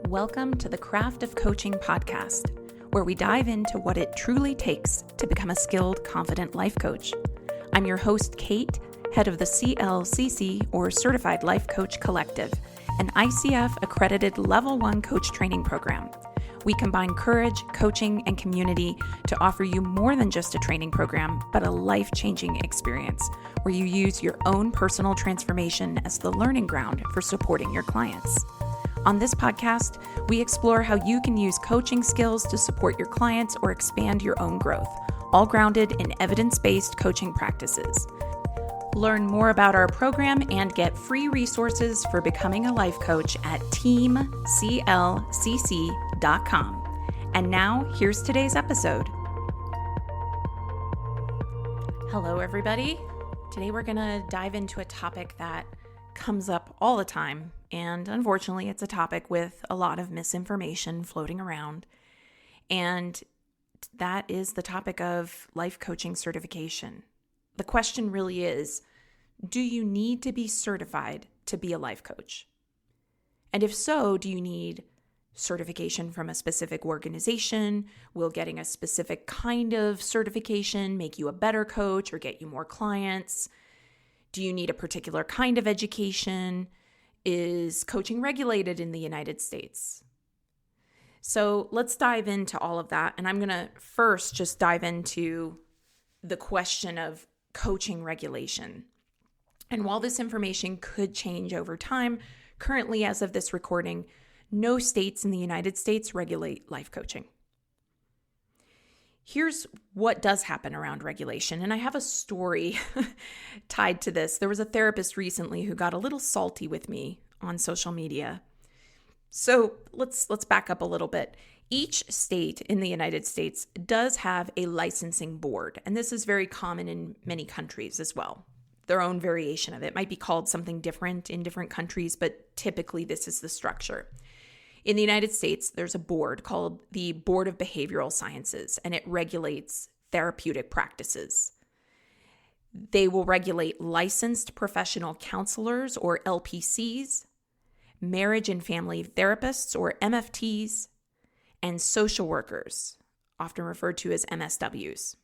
Welcome to the Craft of Coaching podcast, where we dive into what it truly takes to become a skilled, confident life coach. I'm your host, Kate, head of the CLCC, or Certified Life Coach Collective, an ICF-accredited Level 1 coach training program. We combine courage, coaching, and community to offer you more than just a training program, but a life-changing experience where you use your own personal transformation as the learning ground for supporting your clients. On this podcast, we explore how you can use coaching skills to support your clients or expand your own growth, all grounded in evidence-based coaching practices. Learn more about our program and get free resources for becoming a life coach at teamclcc.com. And now, here's today's episode. Hello, everybody. Today we're going to dive into a topic that comes up all the time, and unfortunately, it's a topic with a lot of misinformation floating around, and that is the topic of life coaching certification. The question really is, do you need to be certified to be a life coach? And if so, do you need certification from a specific organization? Will getting a specific kind of certification make you a better coach or get you more clients? Do you need a particular kind of education? Is coaching regulated in the United States? So let's dive into all of that. And I'm going to first just dive into the question of coaching regulation. And while this information could change over time, currently, as of this recording, no states in the United States regulate life coaching. Here's what does happen around regulation, and I have a story tied to this. There was a therapist recently who got a little salty with me on social media. So let's back up a little bit. Each state in the United States does have a licensing board, and this is very common in many countries as well. Their own variation of it might be called something different in different countries, but typically this is the structure. In the United States, there's a board called the Board of Behavioral Sciences, and it regulates therapeutic practices. They will regulate licensed professional counselors, or LPCs, marriage and family therapists, or MFTs, and social workers, often referred to as MSWs.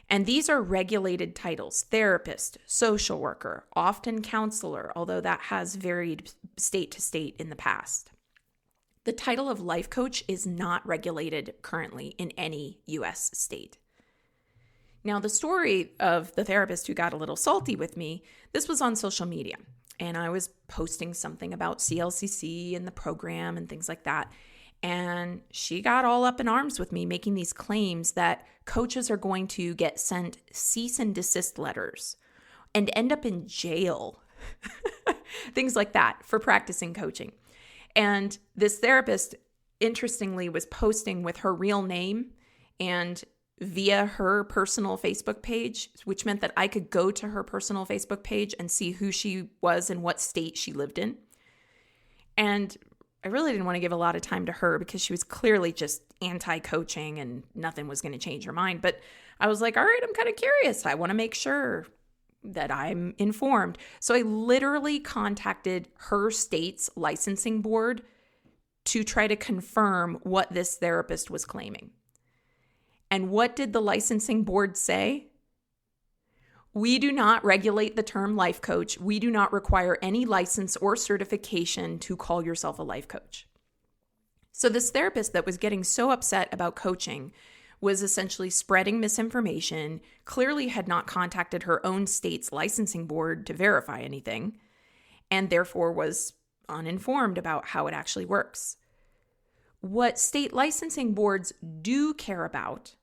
And these are regulated titles: therapist, social worker, often counselor, although that has varied state to state in the past. The title of life coach is not regulated currently in any U.S. state. Now, the story of the therapist who got a little salty with me, this was on social media, and I was posting something about CLCC and the program and things like that. And she got all up in arms with me, making these claims that coaches are going to get sent cease and desist letters and end up in jail, things like that, for practicing coaching. And this therapist, interestingly, was posting with her real name and via her personal Facebook page, which meant that I could go to her personal Facebook page and see who she was and what state she lived in. And I really didn't want to give a lot of time to her because she was clearly just anti-coaching and nothing was going to change her mind. But I was like, all right, I'm kind of curious. I want to make sure that I'm informed. So I literally contacted her state's licensing board to try to confirm what this therapist was claiming. And what did the licensing board say? We do not regulate the term life coach. We do not require any license or certification to call yourself a life coach. So this therapist that was getting so upset about coaching was essentially spreading misinformation, clearly had not contacted her own state's licensing board to verify anything, and therefore was uninformed about how it actually works. What state licensing boards do care about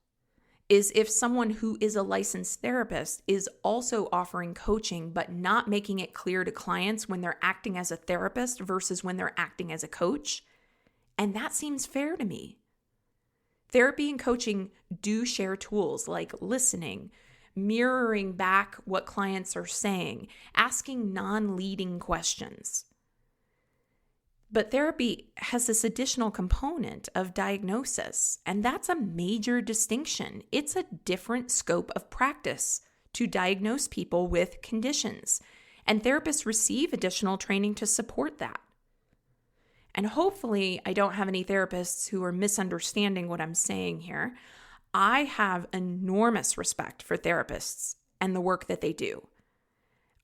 is if someone who is a licensed therapist is also offering coaching but not making it clear to clients when they're acting as a therapist versus when they're acting as a coach. And that seems fair to me. Therapy and coaching do share tools like listening, mirroring back what clients are saying, asking non-leading questions. But therapy has this additional component of diagnosis, and that's a major distinction. It's a different scope of practice to diagnose people with conditions, and therapists receive additional training to support that. And hopefully I don't have any therapists who are misunderstanding what I'm saying here. I have enormous respect for therapists and the work that they do.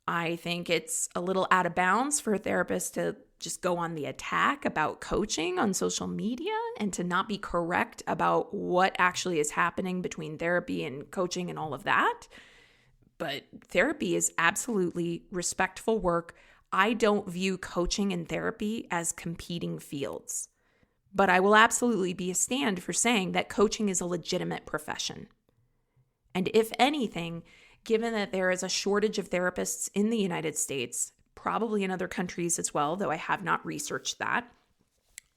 I think it's a little out of bounds for a therapist to just go on the attack about coaching on social media and to not be correct about what actually is happening between therapy and coaching and all of that. But therapy is absolutely respectful work. I don't view coaching and therapy as competing fields. But I will absolutely be a stand for saying that coaching is a legitimate profession. And if anything, given that there is a shortage of therapists in the United States, probably in other countries as well, though I have not researched that,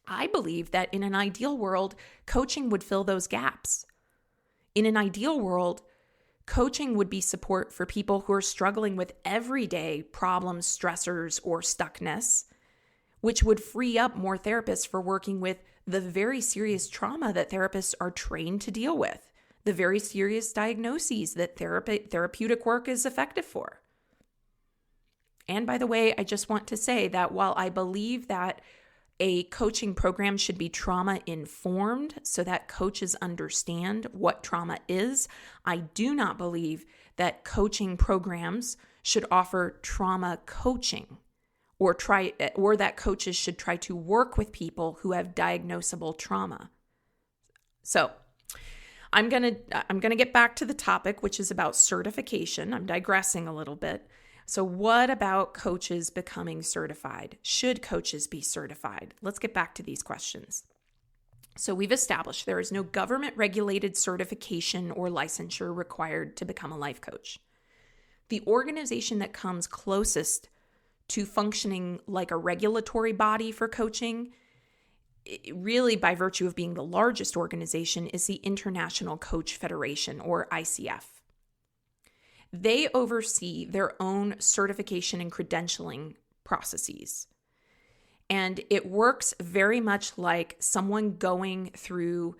I believe that in an ideal world, coaching would fill those gaps. In an ideal world, coaching would be support for people who are struggling with everyday problems, stressors, or stuckness, which would free up more therapists for working with the very serious trauma that therapists are trained to deal with, the very serious diagnoses that therapeutic work is effective for. And by the way, I just want to say that while I believe that a coaching program should be trauma-informed so that coaches understand what trauma is, I do not believe that coaching programs should offer trauma coaching or that coaches should try to work with people who have diagnosable trauma. So, I'm going to get back to the topic, which is about certification. I'm digressing a little bit. So what about coaches becoming certified? Should coaches be certified? Let's get back to these questions. So we've established there is no government-regulated certification or licensure required to become a life coach. The organization that comes closest to functioning like a regulatory body for coaching, really by virtue of being the largest organization, is the International Coach Federation, or ICF. They oversee their own certification and credentialing processes. And it works very much like someone going through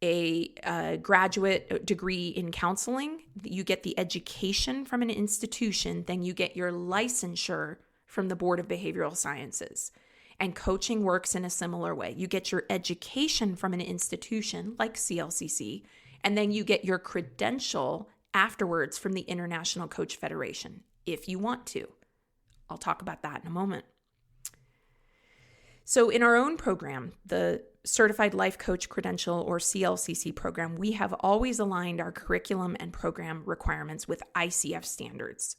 a graduate degree in counseling. You get the education from an institution, then you get your licensure from the Board of Behavioral Sciences. And coaching works in a similar way. You get your education from an institution like CLCC, and then you get your credential afterwards from the International Coach Federation, if you want to. I'll talk about that in a moment. So in our own program, the Certified Life Coach Credential, or CLCC program, we have always aligned our curriculum and program requirements with ICF standards.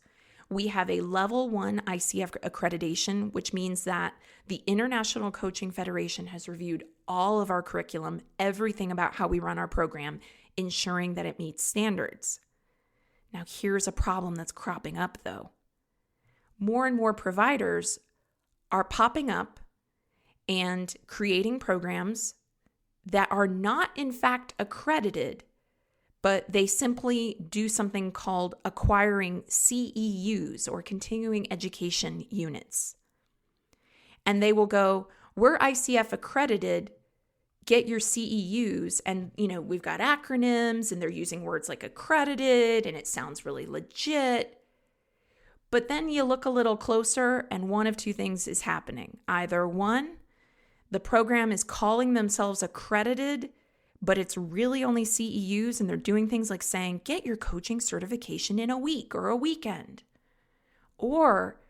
We have a level 1 ICF accreditation, which means that the International Coaching Federation has reviewed all of our curriculum, everything about how we run our program, ensuring that it meets standards. Now, here's a problem that's cropping up, though. More and more providers are popping up and creating programs that are not, in fact, accredited, but they simply do something called acquiring CEUs, or continuing education units. And they will go, we're ICF accredited, get your CEUs. And, we've got acronyms and they're using words like accredited and it sounds really legit. But then you look a little closer and one of two things is happening. Either one, the program is calling themselves accredited, but it's really only CEUs, and they're doing things like saying, get your coaching certification in a week or a weekend. Or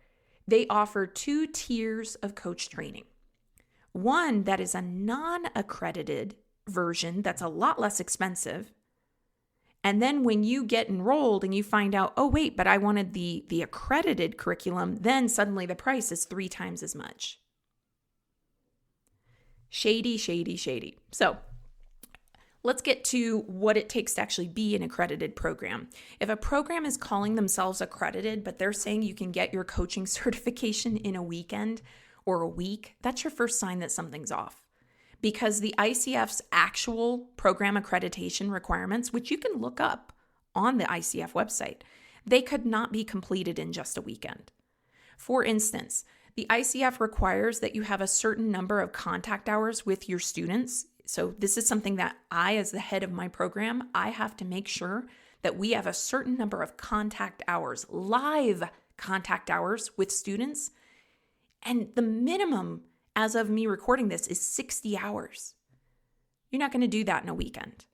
they offer 2 tiers of coach training. One that is a non-accredited version that's a lot less expensive. And then when you get enrolled and you find out, oh wait, but I wanted the accredited curriculum, then suddenly the price is 3 times as much. Shady, shady, shady. So let's get to what it takes to actually be an accredited program. If a program is calling themselves accredited, but they're saying you can get your coaching certification in a weekend or a week, that's your first sign that something's off. Because the ICF's actual program accreditation requirements, which you can look up on the ICF website, they could not be completed in just a weekend. For instance, the ICF requires that you have a certain number of contact hours with your students. So this is something that I, as the head of my program, I have to make sure that we have a certain number of contact hours, live contact hours with students. And the minimum as of me recording this, is 60 hours. You're not going to do that in a weekend.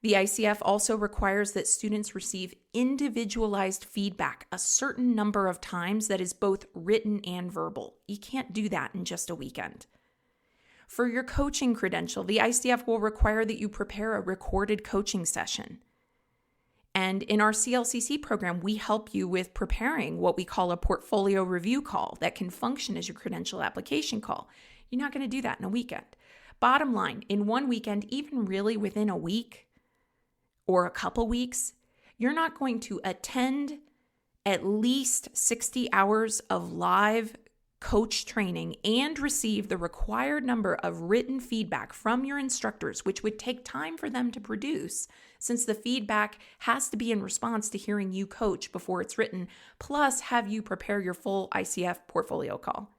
The ICF also requires that students receive individualized feedback a certain number of times that is both written and verbal. You can't do that in just a weekend. For your coaching credential, the ICF will require that you prepare a recorded coaching session. And in our CLCC program, we help you with preparing what we call a portfolio review call that can function as your credential application call. You're not going to do that in a weekend. Bottom line, in one weekend, even really within a week or a couple weeks, you're not going to attend at least 60 hours of live coach training and receive the required number of written feedback from your instructors, which would take time for them to produce, since the feedback has to be in response to hearing you coach before it's written, plus have you prepare your full ICF portfolio call.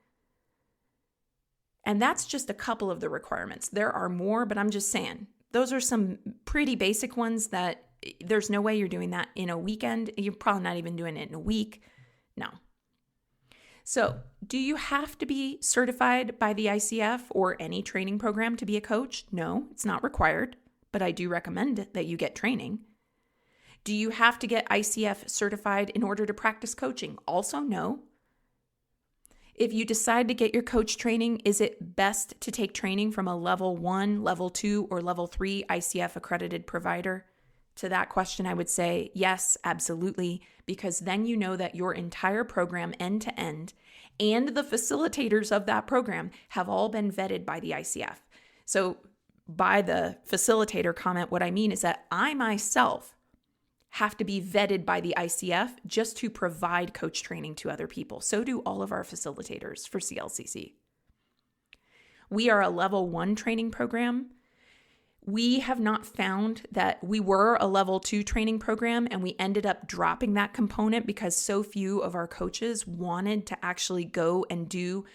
And that's just a couple of the requirements. There are more, but I'm just saying, those are some pretty basic ones that there's no way you're doing that in a weekend. You're probably not even doing it in a week. No. So, do you have to be certified by the ICF or any training program to be a coach? No, it's not required, but I do recommend that you get training. Do you have to get ICF certified in order to practice coaching? Also, no. If you decide to get your coach training, is it best to take training from a level 1, level 2, or level 3 ICF accredited provider? To that question, I would say yes, absolutely, because then you know that your entire program end to end and the facilitators of that program have all been vetted by the ICF. So by the facilitator comment, what I mean is that I myself have to be vetted by the ICF just to provide coach training to other people. So do all of our facilitators for CLCC. We are a level 1 training program. We have not found that we were a level 2 training program and we ended up dropping that component because so few of our coaches wanted to actually go and do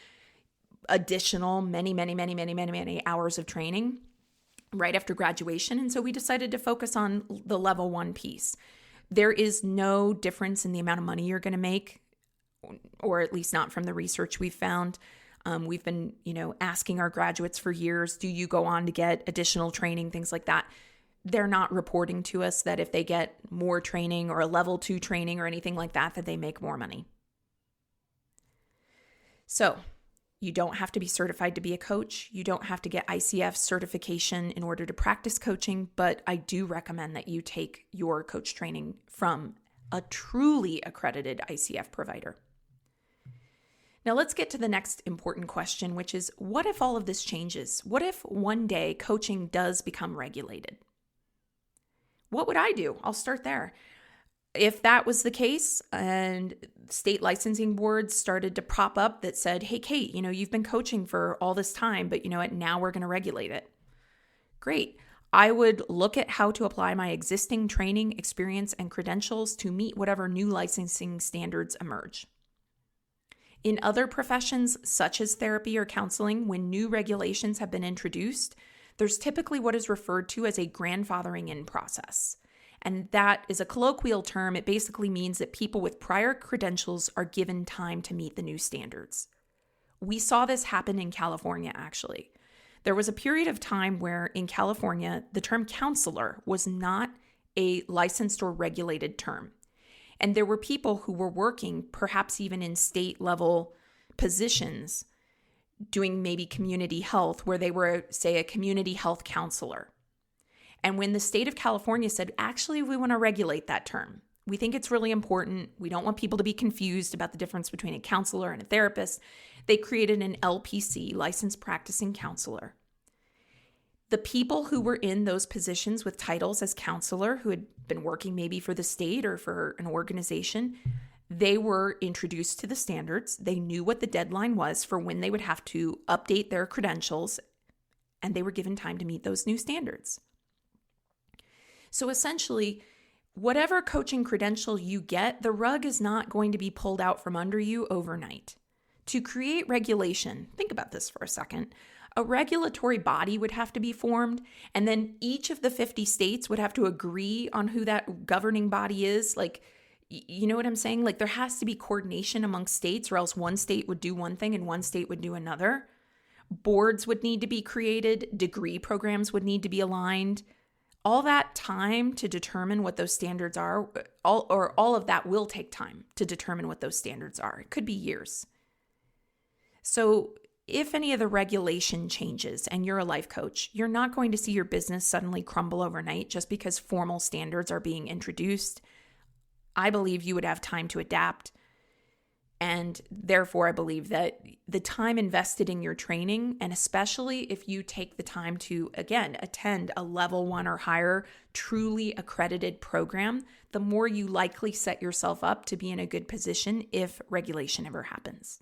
additional many hours of training right after graduation. And so we decided to focus on the level 1 piece. There is no difference in the amount of money you're going to make, or at least not from the research we've found. We've been, asking our graduates for years, do you go on to get additional training, things like that. They're not reporting to us that if they get more training or a level 2 training or anything like that, that they make more money. So you don't have to be certified to be a coach. You don't have to get ICF certification in order to practice coaching, but I do recommend that you take your coach training from a truly accredited ICF provider. Now let's get to the next important question, which is, what if all of this changes? What if one day coaching does become regulated? What would I do? I'll start there. If that was the case and state licensing boards started to pop up that said, hey, Kate, you've been coaching for all this time, but now we're going to regulate it. Great. I would look at how to apply my existing training, experience, and credentials to meet whatever new licensing standards emerge. In other professions, such as therapy or counseling, when new regulations have been introduced, there's typically what is referred to as a grandfathering in process. And that is a colloquial term. It basically means that people with prior credentials are given time to meet the new standards. We saw this happen in California, actually. There was a period of time where in California, the term counselor was not a licensed or regulated term. And there were people who were working, perhaps even in state level positions, doing maybe community health, where they were, say, a community health counselor. And when the state of California said, actually, we want to regulate that term. We think it's really important. We don't want people to be confused about the difference between a counselor and a therapist. They created an LPC, licensed practicing counselor. The people who were in those positions with titles as counselor, who had been working maybe for the state or for an organization, they were introduced to the standards. They knew what the deadline was for when they would have to update their credentials, and they were given time to meet those new standards. So essentially, whatever coaching credential you get, the rug is not going to be pulled out from under you overnight. To create regulation, think about this for a second. A regulatory body would have to be formed, and then each of the 50 states would have to agree on who that governing body is. Like, You know what I'm saying? Like there has to be coordination among states, or else one state would do one thing and one state would do another. Boards would need to be created. Degree programs would need to be aligned. All that time to determine what those standards are, all of that will take time to determine what those standards are. It could be years. So if any of the regulation changes and you're a life coach, you're not going to see your business suddenly crumble overnight just because formal standards are being introduced. I believe you would have time to adapt. And therefore, I believe that the time invested in your training, and especially if you take the time to, again, attend a level 1 or higher, truly accredited program, the more you likely set yourself up to be in a good position if regulation ever happens.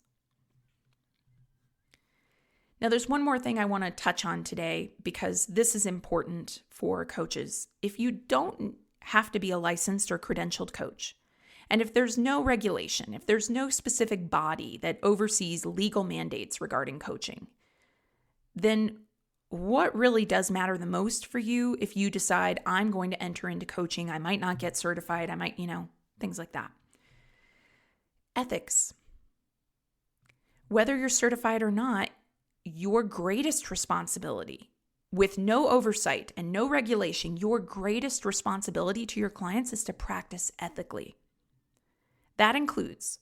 Now, there's one more thing I want to touch on today because this is important for coaches. If you don't have to be a licensed or credentialed coach, and if there's no regulation, if there's no specific body that oversees legal mandates regarding coaching, then what really does matter the most for you if you decide I'm going to enter into coaching, I might not get certified, I might, things like that. Ethics. Whether you're certified or not, your greatest responsibility, with no oversight and no regulation, your greatest responsibility to your clients is to practice ethically. That includes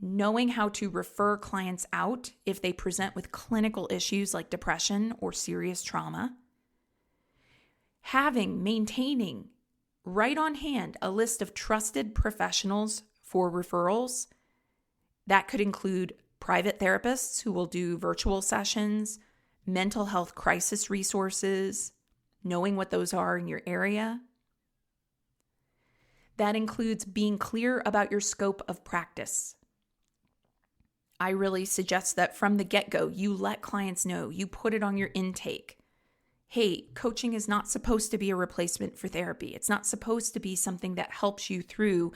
knowing how to refer clients out if they present with clinical issues like depression or serious trauma, maintaining right on hand a list of trusted professionals for referrals. That could include private therapists who will do virtual sessions, mental health crisis resources, knowing what those are in your area. That includes being clear about your scope of practice. I really suggest that from the get-go, you let clients know, you put it on your intake. Hey, coaching is not supposed to be a replacement for therapy. It's not supposed to be something that helps you through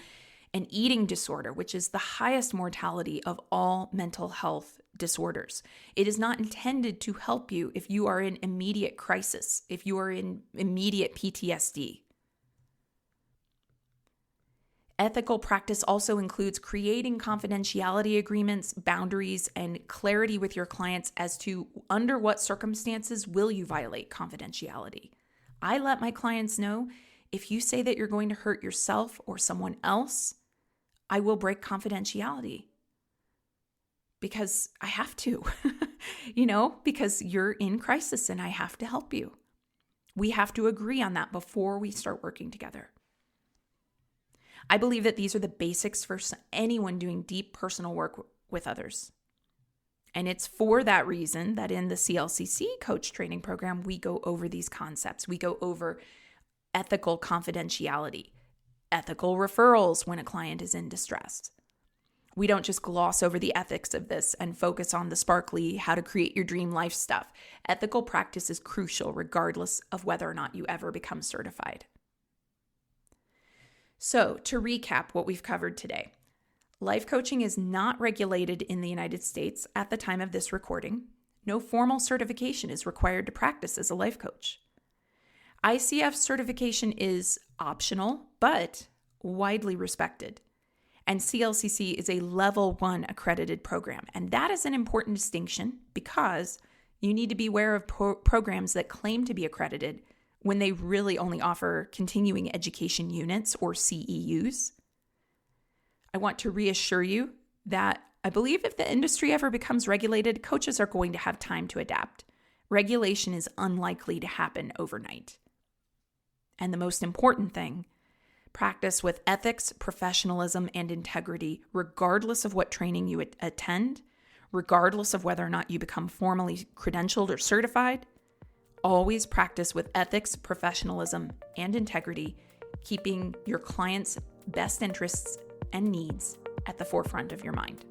an eating disorder, which is the highest mortality of all mental health disorders. It is not intended to help you if you are in immediate crisis, if you are in immediate PTSD. Ethical practice also includes creating confidentiality agreements, boundaries, and clarity with your clients as to under what circumstances will you violate confidentiality. I let my clients know if you say that you're going to hurt yourself or someone else, I will break confidentiality because I have to, because you're in crisis and I have to help you. We have to agree on that before we start working together. I believe that these are the basics for anyone doing deep personal work with others. And it's for that reason that in the CLCC coach training program, we go over these concepts. We go over ethical confidentiality, ethical referrals when a client is in distress. We don't just gloss over the ethics of this and focus on the sparkly, how to create your dream life stuff. Ethical practice is crucial regardless of whether or not you ever become certified. So, to recap what we've covered today, life coaching is not regulated in the United States at the time of this recording. No formal certification is required to practice as a life coach. ICF certification is optional, but widely respected. And CLCC is a level 1 accredited program. And that is an important distinction because you need to be aware of programs that claim to be accredited when they really only offer continuing education units or CEUs. I want to reassure you that I believe if the industry ever becomes regulated, coaches are going to have time to adapt. Regulation is unlikely to happen overnight. And the most important thing, practice with ethics, professionalism, and integrity, regardless of what training you attend, regardless of whether or not you become formally credentialed or certified. Always practice with ethics, professionalism, and integrity, keeping your clients' best interests and needs at the forefront of your mind.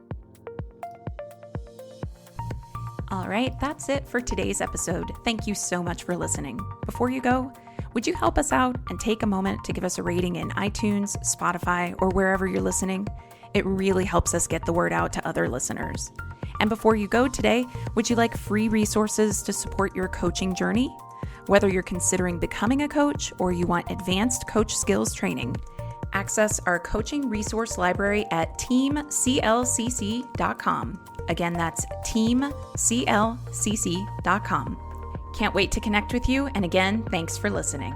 All right, that's it for today's episode. Thank you so much for listening. Before you go, would you help us out and take a moment to give us a rating in iTunes, Spotify, or wherever you're listening? It really helps us get the word out to other listeners. And before you go today, would you like free resources to support your coaching journey? Whether you're considering becoming a coach or you want advanced coach skills training, Access our coaching resource library at teamclcc.com. Again, that's teamclcc.com. Can't wait to connect with you, and again, thanks for listening.